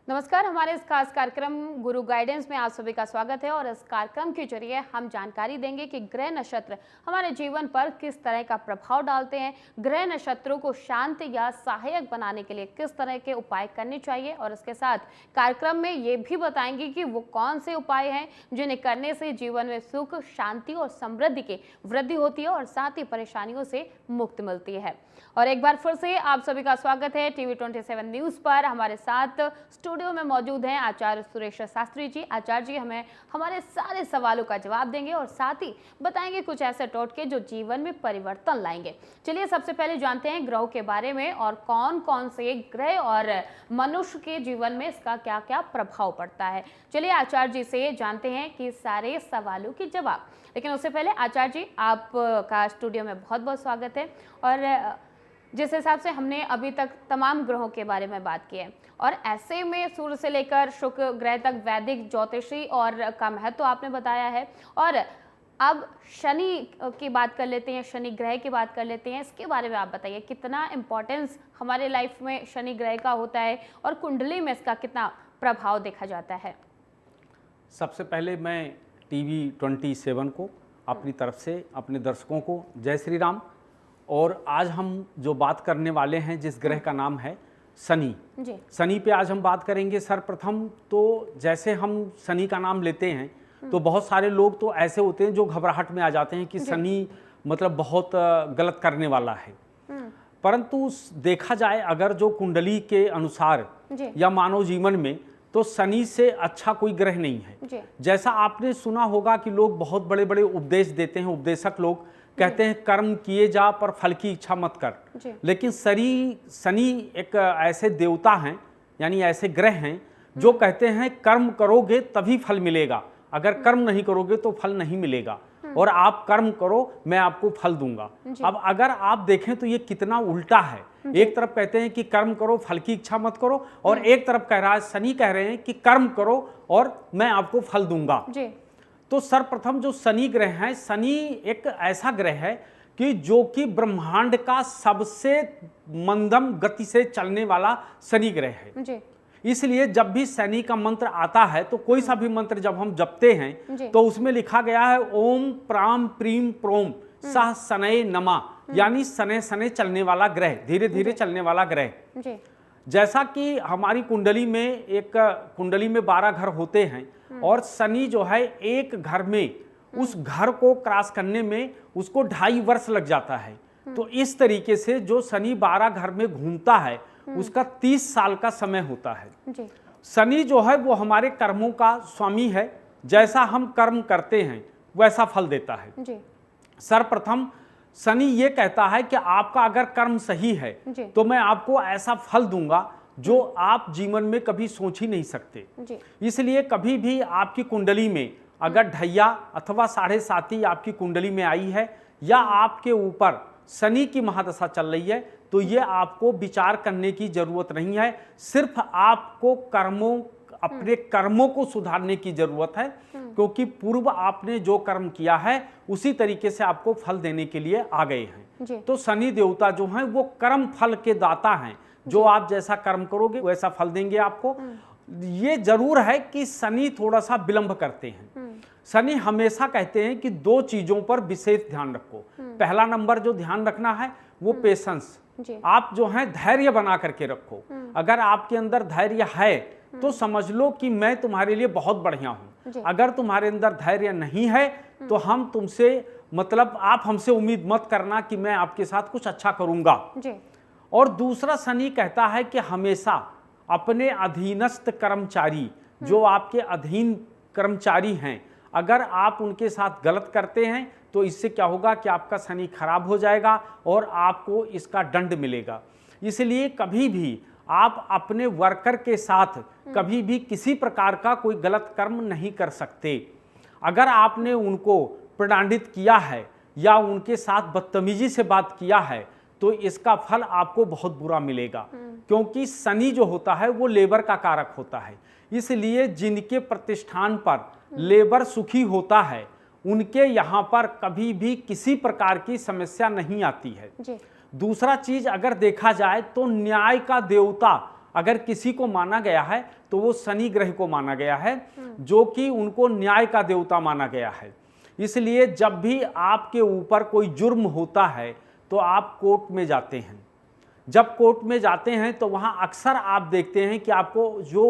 नमस्कार। हमारे इस खास कार्यक्रम गुरु गाइडेंस में आप सभी का स्वागत है और इस कार्यक्रम के जरिए हम जानकारी देंगे कि ग्रह नक्षत्र हमारे जीवन पर किस तरह का प्रभाव डालते हैं, ग्रह नक्षत्रों को शांत या सहायक बनाने के लिए किस तरह के उपाय करने चाहिए और इसके साथ कार्यक्रम में ये भी बताएंगे कि वो कौन से उपाय हैं जिन्हें करने से जीवन में सुख, शांति और समृद्धि की वृद्धि होती है और साथ ही परेशानियों से मुक्ति मिलती है। और एक बार फिर से आप सभी का स्वागत है टीवी 27 न्यूज पर। हमारे साथ स्टूडियो में मौजूद हैं आचार्य सुरेश शास्त्री जी। आचार्य जी हमें हमारे सारे सवालों का जवाब देंगे और साथ ही बताएंगे कुछ ऐसे टोटके जो जीवन में परिवर्तन लाएंगे। चलिए सबसे पहले जानते हैं ग्रहों के बारे में और कौन कौन से ग्रह और मनुष्य के जीवन में इसका क्या क्या प्रभाव पड़ता है। चलिए आचार्य जी से जानते हैं कि सारे सवालों के जवाब। लेकिन उससे पहले आचार्य जी आपका स्टूडियो में बहुत बहुत स्वागत है। और जिस हिसाब से हमने अभी तक तमाम ग्रहों के बारे में बात की है और ऐसे में सूर्य से लेकर शुक्र ग्रह तक वैदिक ज्योतिषी और का महत्व आपने बताया है। और अब शनि की बात कर लेते हैं, शनि ग्रह की बात कर लेते हैं। इसके बारे में आप बताइए कितना इम्पोर्टेंस हमारे लाइफ में शनि ग्रह का होता है और कुंडली में इसका कितना प्रभाव देखा जाता है। सबसे पहले मैं टीवी 27 को अपनी तरफ से अपने दर्शकों को जय श्री राम। और आज हम जो बात करने वाले हैं जिस ग्रह का नाम है शनि जी। शनि पे आज हम बात करेंगे। सर्वप्रथम तो जैसे हम शनि का नाम लेते हैं तो बहुत सारे लोग तो ऐसे होते हैं जो घबराहट में आ जाते हैं कि शनि मतलब बहुत गलत करने वाला है। परंतु देखा जाए अगर जो कुंडली के अनुसार या मानव जीवन में तो शनि से अच्छा कोई ग्रह नहीं है। जैसा आपने सुना होगा कि लोग बहुत बड़े बड़े उपदेश देते हैं, उपदेशक लोग कहते हैं कर्म किए जा पर फल की इच्छा मत कर। लेकिन शनि एक ऐसे देवता हैं यानी ऐसे ग्रह हैं जो कहते हैं कर्म करोगे तभी फल मिलेगा, अगर कर्म नहीं करोगे तो फल नहीं मिलेगा, और आप कर्म करो मैं आपको फल दूंगा। अब अगर आप देखें तो ये कितना उल्टा है। एक तरफ कहते हैं कि कर्म करो फल की इच्छा मत करो और एक तरफ कह रहा है शनि कह रहे हैं कि कर्म करो और मैं आपको फल दूंगा। तो सर्वप्रथम जो शनि ग्रह है, शनि एक ऐसा ग्रह है कि जो कि ब्रह्मांड का सबसे मंदम गति से चलने वाला शनि ग्रह है। इसलिए जब भी शनि का मंत्र आता है तो कोई सा भी मंत्र जब हम जपते हैं तो उसमें लिखा गया है ओम प्राम प्रीम प्रोम सह शनये नमा, यानी शनै शनै चलने वाला ग्रह, धीरे धीरे चलने वाला ग्रह। जैसा कि हमारी कुंडली में 12 घर होते हैं और शनि जो है एक घर में उस घर को क्रॉस करने में उसको 2.5 वर्ष लग जाता है। तो इस तरीके से जो शनि 12 घर में घूमता है उसका 30 साल का समय होता है। शनि जो है वो हमारे कर्मों का स्वामी है, जैसा हम कर्म करते हैं वैसा फल देता है। सर्वप्रथम शनि ये कहता है कि आपका अगर कर्म सही है तो मैं आपको ऐसा फल दूंगा जो आप जीवन में कभी सोच ही नहीं सकते। इसलिए कभी भी आपकी कुंडली में अगर ढैया अथवा 7.5 आपकी कुंडली में आई है या आपके ऊपर शनि की महादशा चल रही है तो ये आपको विचार करने की जरूरत नहीं है, सिर्फ आपको अपने कर्मों को सुधारने की जरूरत है, क्योंकि पूर्व आपने जो कर्म किया है उसी तरीके से आपको फल देने के लिए आ गए हैं। तो शनि देवता जो हैं वो कर्म फल के दाता हैं, जो आप जैसा कर्म करोगे वैसा फल देंगे आपको। ये जरूर है कि शनि थोड़ा सा विलंब करते हैं। शनि हमेशा कहते हैं कि 2 चीजों पर विशेष ध्यान रखो। पहला नंबर जो ध्यान रखना है वो पेशेंस, आप जो है धैर्य बना करके रखो। अगर आपके अंदर धैर्य है तो समझ लो कि मैं तुम्हारे लिए बहुत बढ़िया हूं। अगर तुम्हारे अंदर धैर्य नहीं है तो हम तुमसे आप हमसे उम्मीद मत करना कि मैं आपके साथ कुछ अच्छा करूंगा। और दूसरा शनि कहता है कि हमेशा अपने अधीनस्थ कर्मचारी, जो आपके अधीन कर्मचारी हैं, अगर आप उनके साथ गलत करते हैं तो इससे क्या होगा कि आपका शनि खराब हो जाएगा और आपको इसका दंड मिलेगा। इसलिए कभी भी आप अपने वर्कर के साथ कभी भी किसी प्रकार का कोई गलत कर्म नहीं कर सकते। अगर आपने उनको प्रताड़ित किया है या उनके साथ बदतमीजी से बात किया है तो इसका फल आपको बहुत बुरा मिलेगा, क्योंकि शनि जो होता है वो लेबर का कारक होता है। इसलिए जिनके प्रतिष्ठान पर लेबर सुखी होता है उनके यहाँ पर कभी भी किसी प्रकार की समस्या नहीं आती है। दूसरा चीज अगर देखा जाए तो न्याय का देवता अगर किसी को माना गया है तो वो शनि ग्रह को माना गया है, जो कि उनको न्याय का देवता माना गया है। इसलिए जब भी आपके ऊपर कोई जुर्म होता है तो आप कोर्ट में जाते हैं। जब कोर्ट में जाते हैं तो वहाँ अक्सर आप देखते हैं कि आपको जो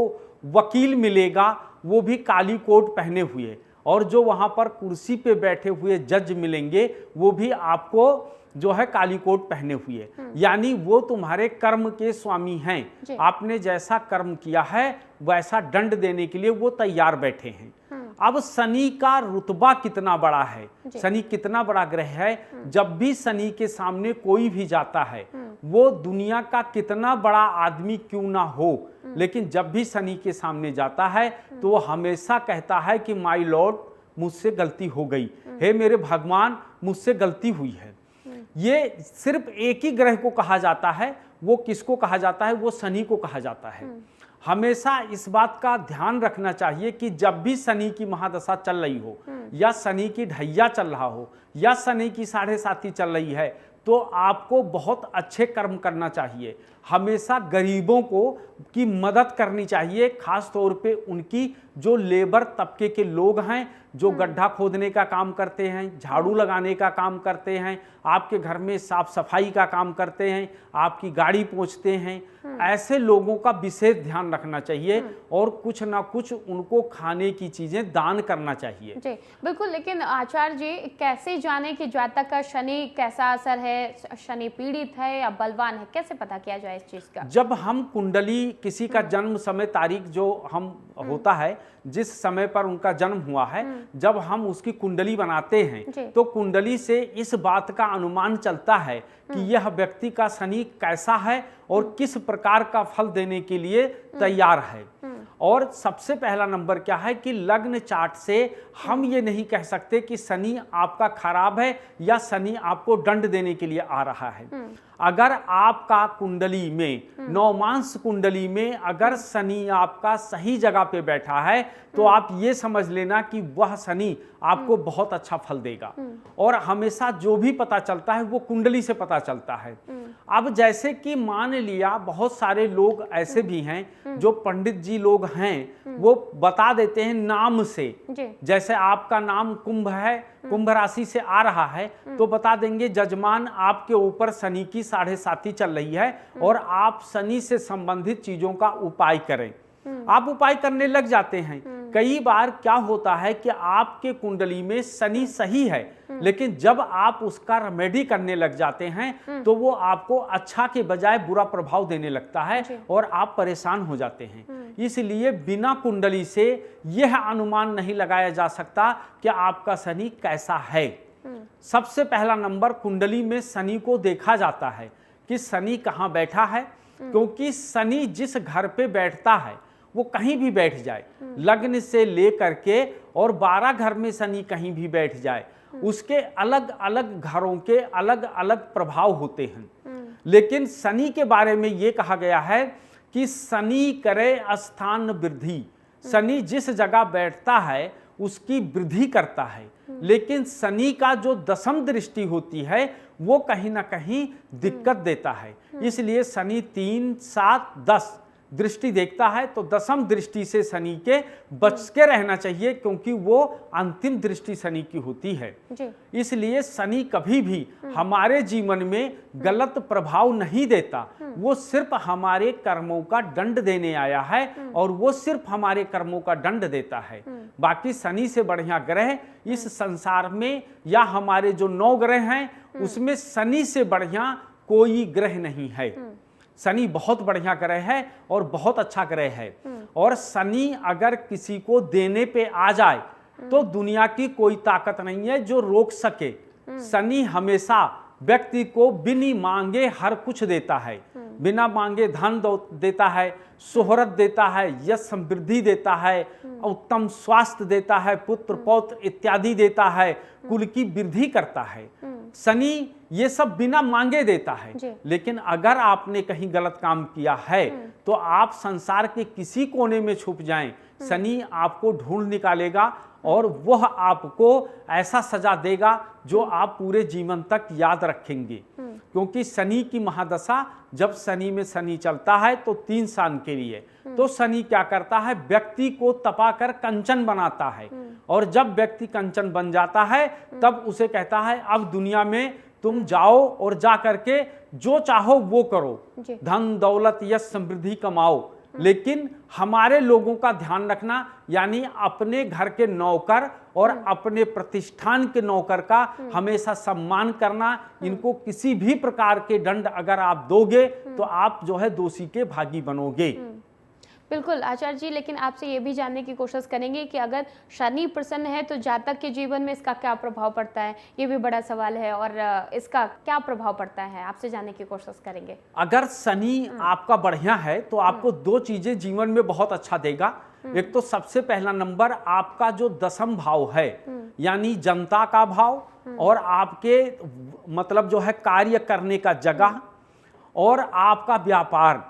वकील मिलेगा वो भी काली कोट पहने हुए, और जो वहाँ पर कुर्सी पे बैठे हुए जज मिलेंगे वो भी आपको जो है काली कोट पहने हुए, यानी वो तुम्हारे कर्म के स्वामी हैं। आपने जैसा कर्म किया है वैसा दंड देने के लिए वो तैयार बैठे हैं। अब शनि का रुतबा कितना बड़ा है, शनि कितना बड़ा ग्रह है, जब भी शनि के सामने कोई भी जाता है वो दुनिया का कितना बड़ा आदमी क्यों ना हो, लेकिन जब भी शनि के सामने जाता है तो वो हमेशा कहता है कि माय लॉर्ड मुझसे गलती हो गई, हे मेरे भगवान मुझसे गलती हुई है। ये सिर्फ एक ही ग्रह को कहा जाता है, वो किसको कहा जाता है, वो शनि को कहा जाता है। हमेशा इस बात का ध्यान रखना चाहिए कि जब भी शनि की महादशा चल रही हो या शनि की ढैया चल रहा हो या शनि की 7.5 चल रही है तो आपको बहुत अच्छे कर्म करना चाहिए। हमेशा गरीबों को की मदद करनी चाहिए, खास तौर पे उनकी जो लेबर तबके के लोग हैं, जो गड्ढा खोदने का काम करते हैं, झाड़ू लगाने का काम करते हैं, आपके घर में साफ सफाई का काम करते हैं, आपकी गाड़ी पोंछते हैं, ऐसे लोगों का विशेष ध्यान रखना चाहिए और कुछ ना कुछ उनको खाने की चीजें दान करना चाहिए। जी बिल्कुल, लेकिन आचार्य जी कैसे जाने कि जातक का शनि कैसा असर है, शनि पीड़ित है या बलवान है, कैसे पता किया जाए इस चीज का? जब हम कुंडली किसी का जन्म समय तारीख जो हम होता है, जिस समय पर उनका जन्म हुआ है, जब हम उसकी कुंडली बनाते हैं तो कुंडली से इस बात का अनुमान चलता है कि यह व्यक्ति का शनि कैसा है और किस प्रकार का फल देने के लिए तैयार है। और सबसे पहला नंबर क्या है कि लग्न चार्ट से हम ये नहीं कह सकते कि शनि आपका खराब है या शनि आपको दंड देने के लिए आ रहा है। अगर आपका कुंडली में नवमांश कुंडली में अगर शनि आपका सही जगह पे बैठा है तो आप ये समझ लेना कि वह शनि आपको बहुत अच्छा फल देगा। और हमेशा जो भी पता चलता है वो कुंडली से पता चलता है। अब जैसे कि मान लिया बहुत सारे लोग ऐसे भी हैं जो पंडित जी लोग हैं, वो बता देते हैं नाम से, जैसे आपका नाम कुंभ है, कुंभ राशि से आ रहा है तो बता देंगे जजमान आपके ऊपर शनि की 7.5 चल रही है और आप शनि से संबंधित चीजों का उपाय करें। आप उपाय करने लग जाते हैं। कई बार क्या होता है कि आपके कुंडली में शनि सही है, लेकिन जब आप उसका रेमेडी करने लग जाते हैं तो वो आपको अच्छा के बजाय बुरा प्रभाव देने लगता है और आप परेशान हो जाते हैं। इसलिए बिना कुंडली से यह अनुमान नहीं लगाया जा सकता कि आपका शनि कैसा है। सबसे पहला नंबर कुंडली में शनि को देखा जाता है कि शनि कहाँ बैठा है, क्योंकि शनि जिस घर पे बैठता है वो कहीं भी बैठ जाए, लग्न से लेकर के और 12 घर में शनि कहीं भी बैठ जाए, उसके अलग अलग घरों के अलग अलग प्रभाव होते हैं। लेकिन शनि के बारे में ये कहा गया है कि शनि करे स्थान वृद्धि, शनि जिस जगह बैठता है उसकी वृद्धि करता है। लेकिन शनि का जो दशम दृष्टि होती है वो कहीं ना कहीं दिक्कत देता है। इसलिए शनि 3, 7, 10 दृष्टि देखता है तो दशम दृष्टि से शनि के बच के रहना चाहिए, क्योंकि वो अंतिम दृष्टि शनि की होती है। इसलिए शनि कभी भी हमारे जीवन में गलत प्रभाव नहीं देता, वो सिर्फ हमारे कर्मों का दंड देने आया है और वो सिर्फ हमारे कर्मों का दंड देता है। बाकी शनि से बढ़िया ग्रह इस संसार में या हमारे जो 9 ग्रह हैं उसमें शनि से बढ़िया कोई ग्रह नहीं है। शनि बहुत बढ़िया ग्रह है और बहुत अच्छा ग्रह है। और शनि अगर किसी को देने पे आ जाए तो दुनिया की कोई ताकत नहीं है जो रोक सके। शनि हमेशा व्यक्ति को बिना मांगे हर कुछ देता है, बिना मांगे धन देता है, शोहरत देता है, यश समृद्धि देता है, उत्तम स्वास्थ्य देता है, पुत्र पौत्र इत्यादि देता है, कुल की वृद्धि करता है। शनि ये सब बिना मांगे देता है। जी। लेकिन अगर आपने कहीं गलत काम किया है तो आप संसार के किसी कोने में छुप जाएं, शनि आपको ढूंढ निकालेगा और वह आपको ऐसा सजा देगा जो आप पूरे जीवन तक याद रखेंगे। क्योंकि शनि की महादशा, जब शनि में शनि चलता है तो 3 साल के लिए, तो शनि क्या करता है, व्यक्ति को तपाकर कंचन बनाता है। और जब व्यक्ति कंचन बन जाता है तब उसे कहता है अब दुनिया में तुम जाओ और जा करके जो चाहो वो करो, धन दौलत यश समृद्धि कमाओ। लेकिन हमारे लोगों का ध्यान रखना, यानी अपने घर के नौकर और अपने प्रतिष्ठान के नौकर का हमेशा सम्मान करना। इनको किसी भी प्रकार के दंड अगर आप दोगे तो आप जो है दोषी के भागी बनोगे। बिल्कुल आचार्य जी, लेकिन आपसे ये भी जानने की कोशिश करेंगे कि अगर शनि प्रसन्न है तो जातक के जीवन में इसका क्या प्रभाव पड़ता है, ये भी बड़ा सवाल है, और इसका क्या प्रभाव पड़ता है, आपसे जानने की कोशिश करेंगे। अगर शनि आपका बढ़िया है तो आपको 2 चीजें जीवन में बहुत अच्छा देगा। एक तो सबसे पहला नंबर आपका जो दशम भाव है, यानी जनता का भाव और आपके मतलब जो है कार्य करने का जगह और आपका व्यापार,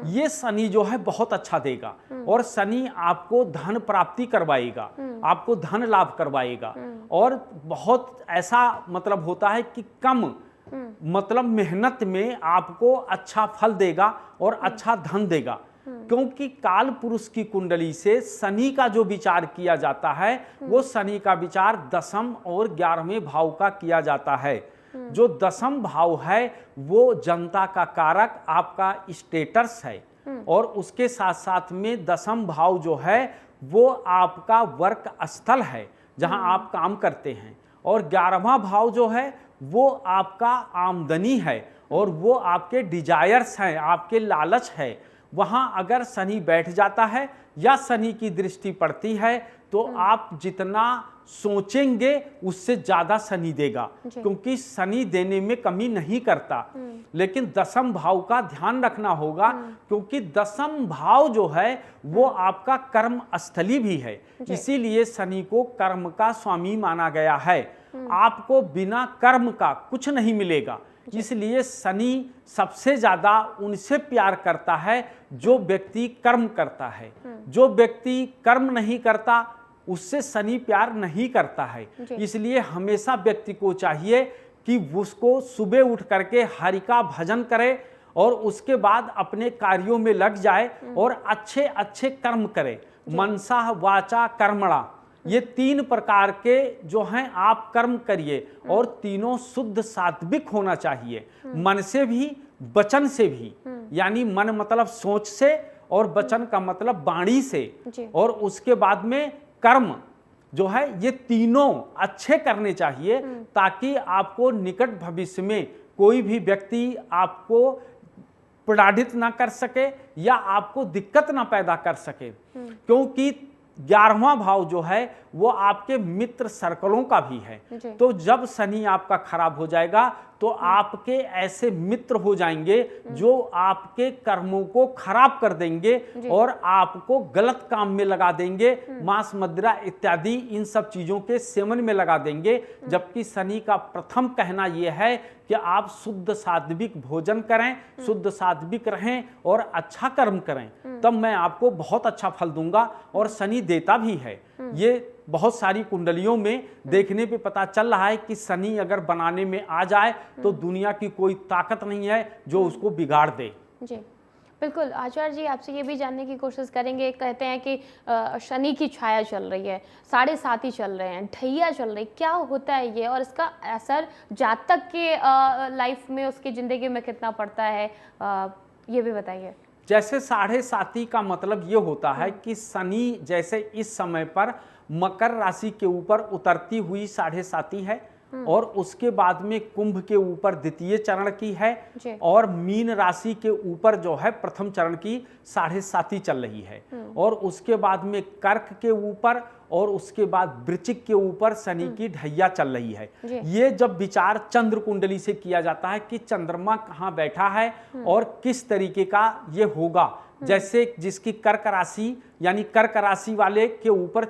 ये शनि जो है बहुत अच्छा देगा। और शनि आपको धन प्राप्ति करवाएगा, आपको धन लाभ करवाएगा। और बहुत ऐसा मतलब होता है कि कम मतलब मेहनत में आपको अच्छा फल देगा और अच्छा धन देगा। क्योंकि काल पुरुष की कुंडली से शनि का जो विचार किया जाता है वो शनि का विचार दशम और 11वें भाव का किया जाता है। जो दशम भाव है वो जनता का कारक, आपका स्टेटस है। और उसके साथ साथ में दशम भाव जो है वो आपका वर्क स्थल है, जहां आप काम करते हैं। और 11वां भाव जो है वो आपका आमदनी है और वो आपके डिजायर्स हैं, आपके लालच है। वहां अगर शनि बैठ जाता है या शनि की दृष्टि पड़ती है तो आप जितना सोचेंगे उससे ज्यादा शनि देगा, क्योंकि शनि देने में कमी नहीं करता। लेकिन दशम भाव का ध्यान रखना होगा, क्योंकि दशम भाव जो है वो आपका कर्म स्थली भी है। इसीलिए शनि को कर्म का स्वामी माना गया है। आपको बिना कर्म का कुछ नहीं मिलेगा। इसलिए शनि सबसे ज्यादा उनसे प्यार करता है जो व्यक्ति कर्म करता है। जो व्यक्ति कर्म नहीं करता उससे शनि प्यार नहीं करता है। इसलिए हमेशा व्यक्ति को चाहिए कि उसको सुबह उठ करके हरि का भजन करे और उसके बाद अपने कार्यों में लग जाए और अच्छे अच्छे कर्म करे। मनसा वाचा कर्मणा, ये 3 प्रकार के जो हैं आप कर्म करिए और तीनों शुद्ध सात्विक होना चाहिए। मन से भी, वचन से भी, यानी मन मतलब सोच से और वचन का मतलब वाणी से। और उसके बाद में कर्म जो है ये तीनों अच्छे करने चाहिए, ताकि आपको निकट भविष्य में कोई भी व्यक्ति आपको प्रताड़ित ना कर सके या आपको दिक्कत ना पैदा कर सके। क्योंकि 11वां भाव जो है वो आपके मित्र सर्कलों का भी है। तो जब शनि आपका खराब हो जाएगा तो आपके ऐसे मित्र हो जाएंगे जो आपके कर्मों को खराब कर देंगे और आपको गलत काम में लगा देंगे, मांस मदिरा इत्यादि इन सब चीजों के सेवन में लगा देंगे। जबकि शनि का प्रथम कहना यह है कि आप शुद्ध सात्विक भोजन करें, शुद्ध सात्विक रहें और अच्छा कर्म करें, तब मैं आपको बहुत अच्छा फल दूंगा। और शनि देता भी है। ये बहुत सारी कुंडलियों में देखने पे पता चल रहा है कि शनि अगर बनाने में आ जाए तो दुनिया की कोई ताकत नहीं है जो उसको बिगाड़ दे। जी बिल्कुल आचार्य जी, आपसे ये भी जानने की कोशिश करेंगे। कहते हैं कि शनि की छाया चल रही है, 7.5 चल रहे हैं, ढैया चल रही, क्या होता है ये और इसका असर जातक के लाइफ में, उसकी ज़िंदगी में कितना पड़ता है, ये भी बताइए। जैसे 7.5 का मतलब ये होता है कि शनि जैसे इस समय पर मकर राशि के ऊपर उतरती हुई 7.5 है और उसके बाद में कुंभ के ऊपर द्वितीय चरण की है और मीन राशि के ऊपर जो है प्रथम चरण की 7.5 चल रही है और उसके बाद में कर्क के ऊपर और उसके बाद वृश्चिक के ऊपर शनि की ढैया चल रही है। ये जब विचार चंद्र कुंडली से किया जाता है कि चंद्रमा कहाँ बैठा है और किस तरीके का ये होगा, जैसे जिसकी कर्क राशि यानी कर्क राशि वाले के ऊपर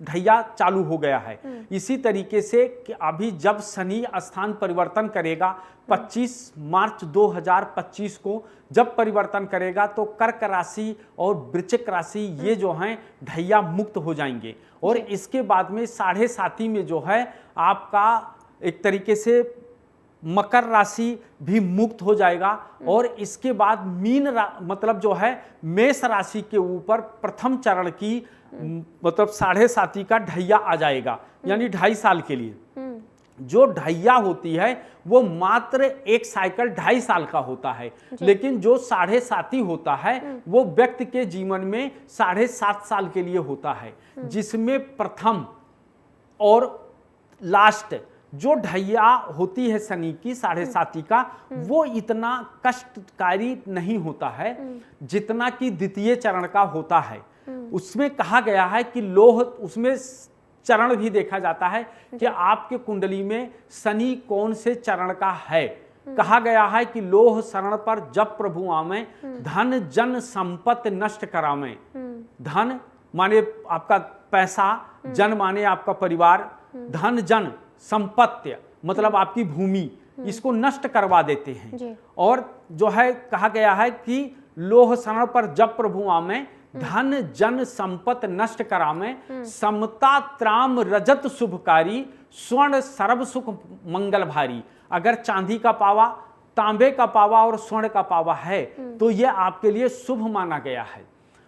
ढैया चालू हो गया है। इसी तरीके से कि अभी जब शनि स्थान परिवर्तन करेगा 25 मार्च 2025 को जब परिवर्तन करेगा तो कर्क राशि और वृश्चिक राशि ये जो हैं ढैया मुक्त हो जाएंगे और इसके बाद में 7.5 में जो है आपका एक तरीके से मकर राशि भी मुक्त हो जाएगा और इसके बाद मतलब जो है मेष राशि के ऊपर प्रथम चरण की मतलब 7.5 का ढैया आ जाएगा, यानी 2.5 साल के लिए। जो ढैया होती है वो मात्र एक साइकिल 2.5 साल का होता है, लेकिन जो 7.5 होता है वो व्यक्ति के जीवन में 7.5 साल के लिए होता है, जिसमें प्रथम और लास्ट जो ढैया होती है शनि की 7.5 का वो इतना कष्टकारी नहीं होता है जितना कि द्वितीय चरण का होता है। उसमें कहा गया है कि लोह, उसमें चरण भी देखा जाता है कि आपके कुंडली में शनि कौन से चरण का है। कहा गया है कि लोह शरण पर जब प्रभु आवे धन जन संपत्ति नष्ट करावे। धन माने आपका पैसा, जन माने आपका परिवार, धन जन संपत्ति मतलब आपकी भूमि, इसको नष्ट करवा देते हैं। और जो है कहा गया है कि लोह शरण पर जब प्रभु आवे धन जन संपत्ति नष्ट करावे, समता त्राम रजत शुभकारी, स्वर्ण सर्व सुख मंगल भारी। अगर चांदी का पावा, तांबे का पावा और स्वर्ण का पावा है तो यह आपके लिए शुभ माना गया है।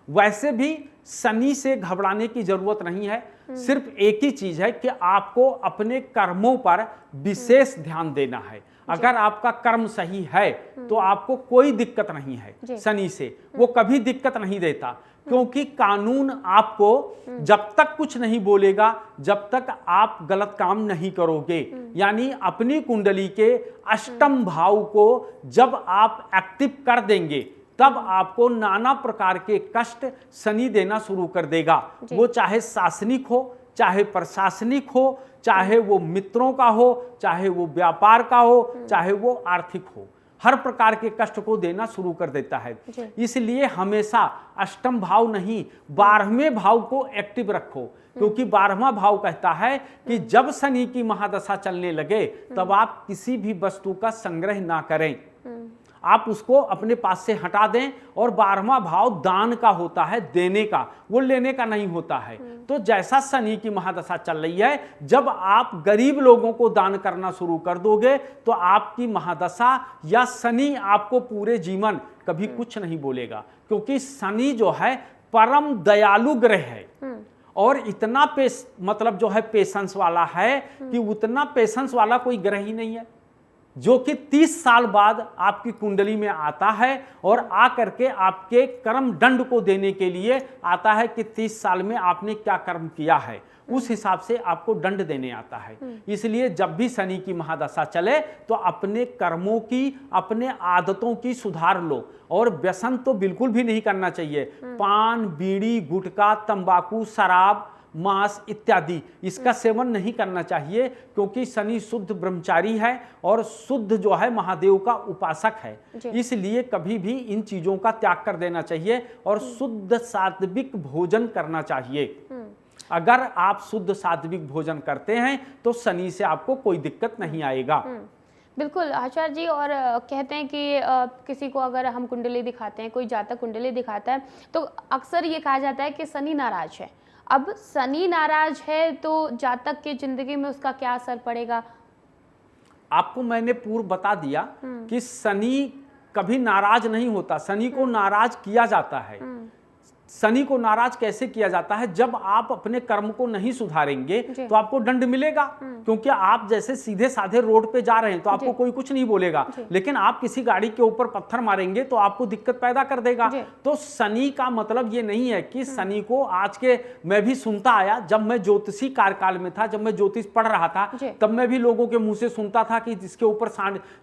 वैसे भी शनि से घबराने की जरूरत नहीं है, सिर्फ एक ही चीज है कि आपको अपने कर्मों पर विशेष ध्यान देना है। अगर आपका कर्म सही है तो आपको कोई दिक्कत नहीं है शनि से, वो कभी दिक्कत नहीं देता, क्योंकि कानून आपको जब तक कुछ नहीं बोलेगा जब तक आप गलत काम नहीं करोगे। यानी अपनी कुंडली के अष्टम भाव को जब आप एक्टिव कर देंगे तब आपको नाना प्रकार के कष्ट शनि देना शुरू कर देगा। वो चाहे शासनिक हो, चाहे प्रशासनिक हो, चाहे वो मित्रों का हो, चाहे वो व्यापार का हो, चाहे वो आर्थिक हो, हर प्रकार के कष्ट को देना शुरू कर देता है। इसलिए हमेशा अष्टम भाव नहीं 12वें भाव को एक्टिव रखो, क्योंकि 12वां भाव कहता है कि जब शनि की महादशा चलने लगे तब आप किसी भी वस्तु का संग्रह ना करें, आप उसको अपने पास से हटा दें। और 12वां भाव दान का होता है, देने का, वो लेने का नहीं होता है। तो जैसा शनि की महादशा चल रही है, जब आप गरीब लोगों को दान करना शुरू कर दोगे तो आपकी महादशा या शनि आपको पूरे जीवन कभी कुछ नहीं बोलेगा, क्योंकि शनि जो है परम दयालु ग्रह है और इतना मतलब जो है पेशेंस वाला है कि उतना पेशेंस वाला कोई ग्रह ही नहीं है, जो कि 30 साल बाद आपकी कुंडली में आता है और आकर के आपके कर्म दंड को देने के लिए आता है कि 30 साल में आपने क्या कर्म किया है, उस हिसाब से आपको दंड देने आता है। इसलिए जब भी शनि की महादशा चले तो अपने कर्मों की, अपने आदतों की सुधार लो। और व्यसन तो बिल्कुल भी नहीं करना चाहिए, पान, बीड़ी, गुटखा, तंबाकू, शराब, मांस इत्यादि इसका सेवन नहीं करना चाहिए, क्योंकि शनि शुद्ध ब्रह्मचारी है और शुद्ध जो है महादेव का उपासक है। इसलिए कभी भी इन चीजों का त्याग कर देना चाहिए और शुद्ध सात्विक भोजन करना चाहिए। अगर आप शुद्ध सात्विक भोजन करते हैं तो शनि से आपको कोई दिक्कत नहीं आएगा। बिल्कुल आचार्य जी। और कहते हैं कि किसी को अगर हम कुंडली दिखाते हैं, कोई जातक कुंडली दिखाता है तो अक्सर ये कहा जाता है कि शनि नाराज है। अब शनि नाराज है तो जातक की जिंदगी में उसका क्या असर पड़ेगा? आपको मैंने पूर्व बता दिया कि शनि कभी नाराज नहीं होता, शनि को नाराज किया जाता है। शनि को नाराज कैसे किया जाता है? जब आप अपने कर्म को नहीं सुधारेंगे तो आपको दंड मिलेगा, क्योंकि आप जैसे सीधे साधे रोड पे जा रहे हैं तो आपको कोई कुछ नहीं बोलेगा, लेकिन आप किसी गाड़ी के ऊपर पत्थर मारेंगे तो आपको दिक्कत पैदा कर देगा। तो शनि का मतलब ये नहीं है कि शनि को आज के, मैं भी सुनता आया जब मैं ज्योतिषी कार्यकाल में था, जब मैं ज्योतिष पढ़ रहा था तब मैं भी लोगों के मुंह से सुनता था कि जिसके ऊपर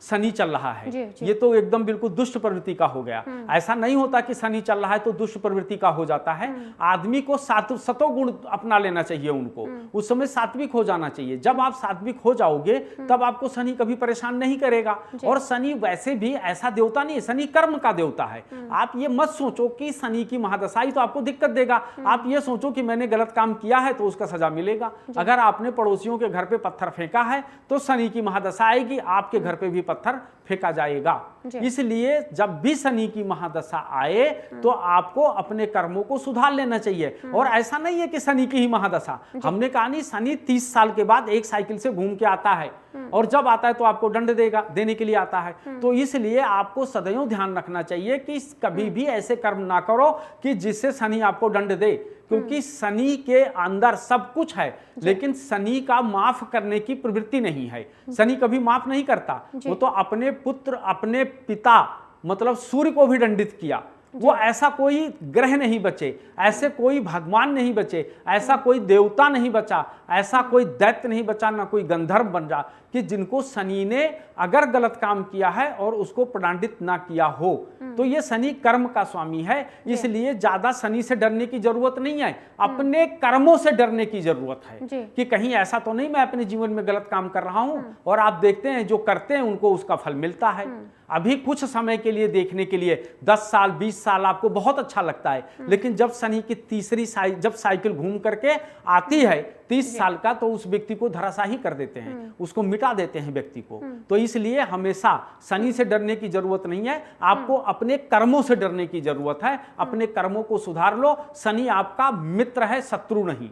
शनि चल रहा है ये तो एकदम बिल्कुल दुष्ट प्रवृत्ति का हो गया। ऐसा नहीं होता कि शनि चल रहा है तो दुष्ट प्रवृत्ति का हो जाता है। आदमी को सतोगुण अपना लेना चाहिए, उनको उस समय सात्विक हो जाना चाहिए। जब आप सात्विक हो जाओगे तब आपको शनि कभी परेशान नहीं करेगा। और शनि वैसे भी ऐसा देवता नहीं है, शनि कर्म का देवता है। आप ये मत सोचो कि शनि की महादशा ही तो आपको दिक्कत देगा। आप ये सोचो कि मैंने गलत काम किया है तो उसका सजा मिलेगा। अगर आपने पड़ोसियों के घर पे पत्थर फेंका है तो शनि की महादशा आएगी, आपके घर पे भी पत्थर फेंका जाएगा। इसलिए जब भी शनि की महादशा आए तो आपको अपने कर्मों को सुधार लेना चाहिए। और ऐसा नहीं है कि शनि की ही महादशा, हमने कहा नहीं, शनि 30 साल के बाद एक साइकिल से घूम के आता है और जब आता है तो आपको दंड देने के लिए आता है। तो इसलिए आपको सदैव ध्यान रखना चाहिए कि कभी भी ऐसे कर्म ना करो कि जिससे शनि आपको दंड दे, क्योंकि शनि के अंदर सब कुछ है लेकिन शनि का माफ करने की प्रवृत्ति नहीं है। शनि कभी माफ नहीं करता। वो तो अपने पुत्र, अपने पिता मतलब सूर्य को भी दंडित किया। वो ऐसा कोई ग्रह नहीं बचे, ऐसे कोई भगवान नहीं बचे, ऐसा कोई देवता नहीं बचा, ऐसा कोई दैत्य नहीं बचा, ना कोई गंधर्व बन जा कि जिनको शनि ने अगर गलत काम किया है और उसको प्रदंडित ना किया हो। तो ये शनि कर्म का स्वामी है, इसलिए ज्यादा शनि से डरने की जरूरत नहीं है, अपने कर्मों से डरने की जरूरत है कि कहीं ऐसा तो नहीं मैं अपने जीवन में गलत काम कर रहा हूं। और आप देखते हैं जो करते हैं उनको उसका फल मिलता है। अभी कुछ समय के लिए देखने के लिए 10 साल 20 साल आपको बहुत अच्छा लगता है, लेकिन जब शनि की तीसरी जब साइकिल घूम करके आती है 30 साल का, तो उस व्यक्ति को धराशाही कर देते हैं, उसको मिटा देते हैं व्यक्ति को। तो इसलिए हमेशा शनि से डरने की जरूरत नहीं है, आपको अपने कर्मों से डरने की जरूरत है। अपने कर्मों को सुधार लो, शनि आपका मित्र है, शत्रु नहीं।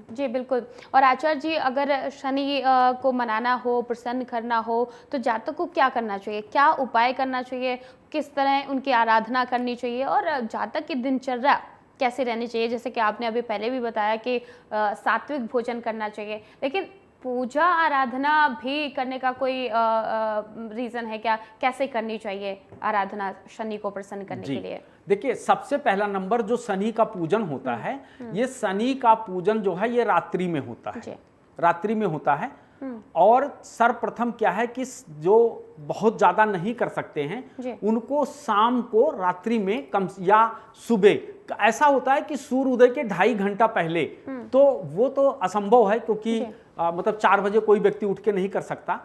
जी बिल्कुल। और आचार्य जी, अगर शनि को मनाना हो, प्रसन्न करना हो, तो जातक को क्या करना चाहिए, क्या उपाय करना चाहिए, किस तरह उनकी आराधना करनी चाहिए और जातक की दिनचर्या कैसे रहनी चाहिए? जैसे कि आपने अभी पहले भी बताया कि सात्विक भोजन करना चाहिए, लेकिन पूजा आराधना भी करने का कोई रीज़न है क्या? कैसे करनी चाहिए आराधना शनि को प्रसन्न करने के लिए? देखिए, सबसे पहला नंबर जो शनि का पूजन होता है, ये शनि का पूजन जो है ये रात्रि में होता है, रात्रि में होता है। और सर्वप्रथम क्या है कि जो बहुत ज्यादा नहीं कर सकते हैं उनको शाम को रात्रि में कम या सुबह, ऐसा होता है कि सूर्य उदय के 2.5 घंटा पहले, तो वो तो असंभव है क्योंकि मतलब 4 बजे कोई व्यक्ति उठ के नहीं कर सकता।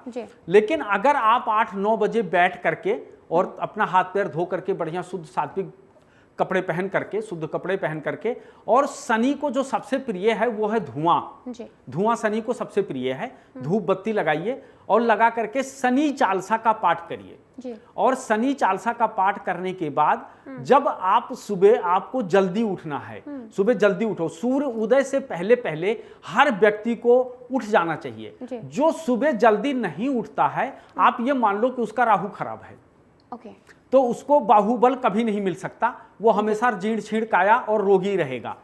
लेकिन अगर आप 8-9 बजे बैठ करके और अपना हाथ पैर धो करके बढ़िया शुद्ध सात्विक कपड़े पहन करके, शुद्ध कपड़े पहन करके, और शनि को जो सबसे प्रिय है वो है धुआं। धुआं शनि को सबसे प्रिय है। धूप बत्ती लगाइए और लगा करके शनि चालीसा का पाठ करिए। और शनि चालीसा का पाठ करने के बाद जब आप सुबह, आपको जल्दी उठना है, सुबह जल्दी उठो, सूर्य उदय से पहले पहले हर व्यक्ति को उठ जाना चाहिए। जो सुबह जल्दी नहीं उठता है, आप ये मान लो कि उसका राहु खराब है, तो उसको बाहुबल कभी नहीं मिल सकता, वो हमेशा जीर्ण छीण काया और रोगी रहेगा।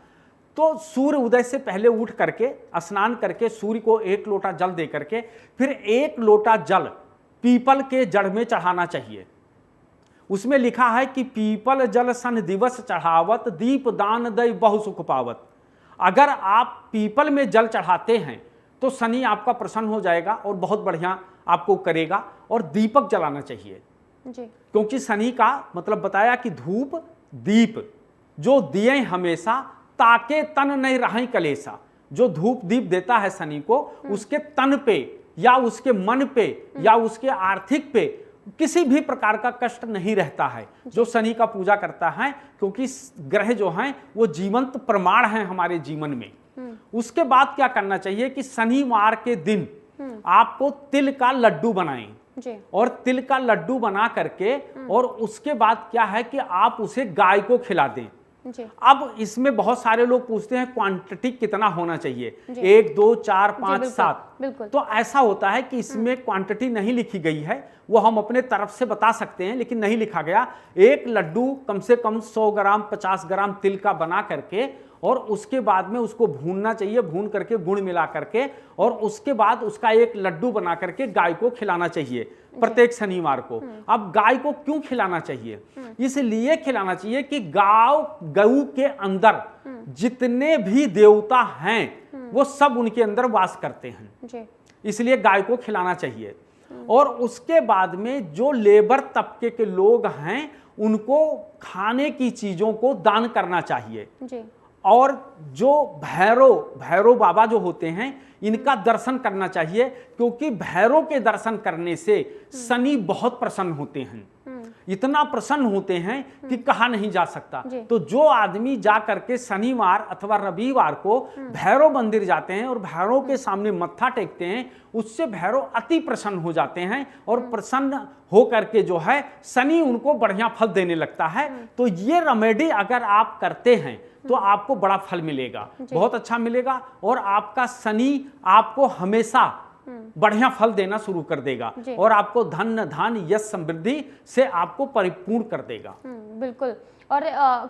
तो सूर्य उदय से पहले उठ करके स्नान करके सूर्य को 1 लोटा जल दे करके फिर 1 लोटा जल पीपल के जड़ में चढ़ाना चाहिए। उसमें लिखा है कि पीपल जल सन दिवस चढ़ावत, दीप दान दई बहु सुख पावत। अगर आप पीपल में जल चढ़ाते हैं तो शनि आपका प्रसन्न हो जाएगा और बहुत बढ़िया आपको करेगा। और दीपक जलाना चाहिए क्योंकि शनि का मतलब बताया कि धूप दीप जो दिए हमेशा, ताके तन नहीं रहे कलेसा। जो धूप दीप देता है शनि को, उसके तन पे या उसके मन पे या उसके आर्थिक पे किसी भी प्रकार का कष्ट नहीं रहता है जो शनि का पूजा करता है, क्योंकि ग्रह जो हैं वो जीवंत प्रमाण हैं हमारे जीवन में। उसके बाद क्या करना चाहिए कि शनिवार के दिन आपको तिल का लड्डू बनाएं और तिल का लड्डू बना करके, और उसके बाद क्या है कि आप उसे गाय को खिला दें। अब इसमें बहुत सारे लोग पूछते हैं क्वांटिटी कितना होना चाहिए, 1 2 4 5 7। तो ऐसा होता है कि इसमें क्वांटिटी नहीं लिखी गई है, वो हम अपने तरफ से बता सकते हैं लेकिन नहीं लिखा गया। 1 लड्डू कम से कम 100 ग्राम 50 ग्राम तिल का बना करके, और उसके बाद में उसको भूनना चाहिए, भून करके गुड़ मिला करके, और उसके बाद उसका 1 लड्डू बना करके गाय को खिलाना चाहिए प्रत्येक शनिवार को। अब गाय को क्यों खिलाना चाहिए? इसलिए खिलाना चाहिए कि गऊ के अंदर जितने भी देवता हैं वो सब उनके अंदर वास करते हैं, इसलिए गाय को खिलाना चाहिए। और उसके बाद में जो लेबर तबके के लोग हैं उनको खाने की चीजों को दान करना चाहिए। जी। और जो भैरव बाबा जो होते हैं इनका दर्शन करना चाहिए, क्योंकि भैरव के दर्शन करने से शनि बहुत प्रसन्न होते हैं, इतना प्रसन्न होते हैं कि कहा नहीं जा सकता। तो जो आदमी जा करके शनिवार अथवा रविवार को भैरव मंदिर जाते हैं और भैरव के सामने मत्था टेकते हैं, उससे भैरव अति प्रसन्न हो जाते हैं और प्रसन्न हो करके जो है शनि उनको बढ़िया फल देने लगता है। तो ये रेमेडी अगर आप करते हैं तो आपको बड़ा फल मिलेगा, बहुत अच्छा मिलेगा, और आपका शनि आपको हमेशा बढ़िया फल देना शुरू कर देगा और आपको धन धान यश समृद्धि से आपको परिपूर्ण कर देगा। बिल्कुल। और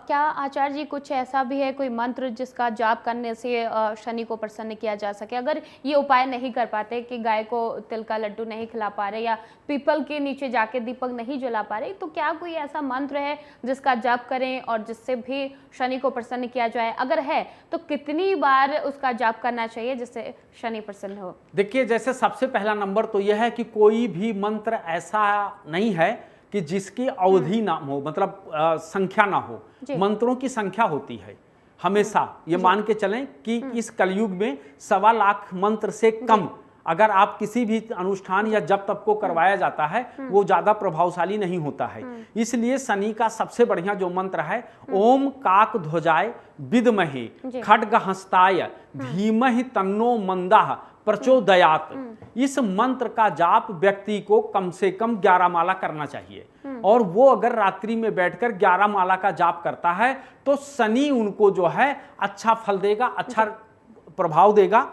क्या आचार्य जी कुछ ऐसा भी है, कोई मंत्र जिसका जाप करने से शनि को प्रसन्न किया जा सके? अगर ये उपाय नहीं कर पाते कि गाय को तिल का लड्डू नहीं खिला पा रहे या पीपल के नीचे जाके दीपक नहीं जला पा रहे, तो क्या कोई ऐसा मंत्र है जिसका जाप करें और जिससे भी शनि को प्रसन्न किया जाए? अगर है तो कितनी बार उसका जाप करना चाहिए जिससे शनि प्रसन्न हो? देखिए, जैसे सबसे पहला नंबर तो यह है कि कोई भी मंत्र ऐसा नहीं है कि जिसकी अवधि ना हो, मतलब संख्या ना हो। मंत्रों की संख्या होती है हमेशा। ये मान के चलें कि इस कलयुग में 1.25 लाख मंत्र से कम अगर आप किसी भी अनुष्ठान या जप तप को करवाया जाता है, वो ज्यादा प्रभावशाली नहीं होता है। इसलिए शनि का सबसे बढ़िया जो मंत्र है, ओम काक ध्वजाय विद्महे खड्गहस्ताय धीमहि तन्नो मंदः प्रचोदयात। इस मंत्र का जाप व्यक्ति को कम से कम 11 माला करना चाहिए, और वो अगर रात्रि में बैठकर 11 माला का जाप करता है तो शनि उनको जो है अच्छा फल देगा, अच्छा प्रभाव देगा,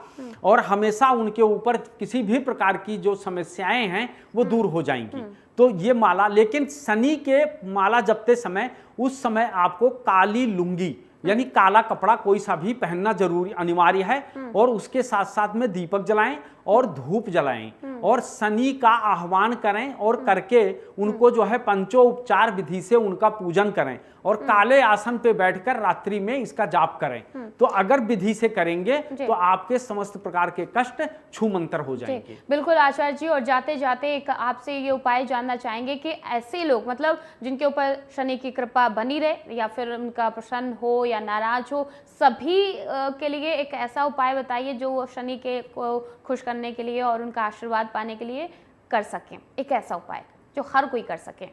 और हमेशा उनके ऊपर किसी भी प्रकार की जो समस्याएं हैं वो दूर हो जाएंगी। तो ये माला, लेकिन शनि के माला जपते समय उस समय आपको काली लुंगी यानी काला कपड़ा कोई सा भी पहनना जरूरी अनिवार्य है, और उसके साथ साथ में दीपक जलाएं और धूप जलाएं और शनि का आह्वान करें, और करके उनको जो है पंचोपचार विधि से उनका पूजन करें और काले आसन पे बैठकर रात्रि में इसका जाप करें। तो अगर विधि से करेंगे तो आपके समस्त प्रकार के कष्ट छूमंतर हो जाएंगे। बिल्कुल आचार्य जी, और जाते जाते एक आपसे ये उपाय जानना चाहेंगे कि ऐसे लोग, मतलब जिनके ऊपर शनि की कृपा बनी रहे या फिर उनका प्रसन्न हो या नाराज हो, सभी के लिए एक ऐसा उपाय बताइए जो शनि के को खुश करने के लिए और उनका आशीर्वाद पाने के लिए कर सकें। एक ऐसा उपाय जो हर कोई कर सके।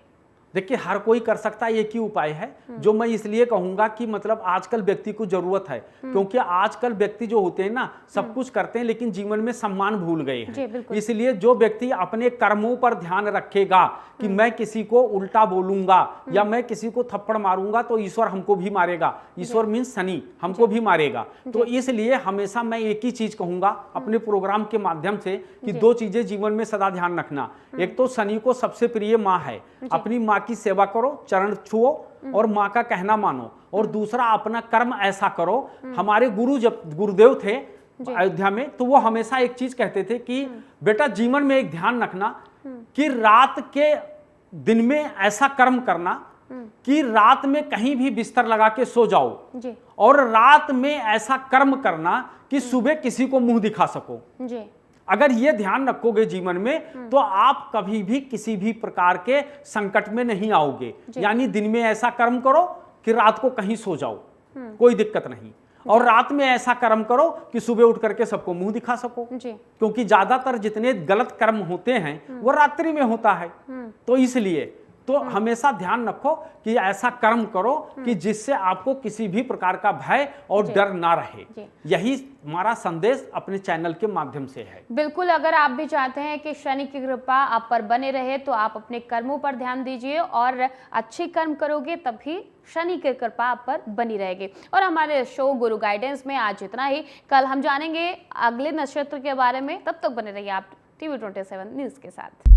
देखिए, हर कोई कर सकता है, एक ही उपाय है जो मैं इसलिए कहूंगा कि मतलब आजकल व्यक्ति को जरूरत है, क्योंकि आजकल व्यक्ति जो होते हैं ना, सब कुछ करते हैं लेकिन जीवन में सम्मान भूल गए हैं। इसलिए जो व्यक्ति अपने कर्मों पर ध्यान रखेगा कि मैं किसी को उल्टा बोलूंगा या मैं किसी को थप्पड़ मारूंगा तो ईश्वर हमको भी मारेगा, ईश्वर मीन्स शनि हमको भी मारेगा। तो इसलिए हमेशा मैं एक ही चीज कहूंगा अपने प्रोग्राम के माध्यम से कि 2 चीजें जीवन में सदा ध्यान रखना। एक तो शनि को सबसे प्रिय माँ है, अपनी माँ की सेवा करो, चरण छुओ और माँ का कहना मानो, और दूसरा अपना कर्म ऐसा करो। हमारे गुरु जब गुरुदेव थे अयोध्या में, तो वो हमेशा एक चीज कहते थे कि बेटा जीवन में एक ध्यान रखना कि रात के दिन में ऐसा कर्म करना कि रात में कहीं भी बिस्तर लगा के सो जाओ, और रात में ऐसा कर्म करना कि सुबह किसी को मुंह दिखा सको। अगर ये ध्यान रखोगे जीवन में तो आप कभी भी किसी भी प्रकार के संकट में नहीं आओगे। यानी दिन में ऐसा कर्म करो कि रात को कहीं सो जाओ, कोई दिक्कत नहीं, और रात में ऐसा कर्म करो कि सुबह उठ करके सबको मुंह दिखा सको, क्योंकि ज्यादातर जितने गलत कर्म होते हैं वो रात्रि में होता है। तो इसलिए तो हमेशा ध्यान रखो कि ऐसा कर्म करो कि जिससे आपको किसी भी प्रकार का भय और डर ना रहे। यही हमारा संदेश अपने चैनल के माध्यम से है। बिल्कुल, अगर आप भी चाहते हैं कि शनि की कृपा आप पर बने रहे तो आप अपने कर्मों पर ध्यान दीजिए, और अच्छे कर्म करोगे तभी शनि की कृपा आप पर बनी रहेगी। और हमारे शो गुरु गाइडेंस में आज इतना ही। कल हम जानेंगे अगले नक्षत्र के बारे में। तब तक बने रहिए आप TV 27 न्यूज के साथ।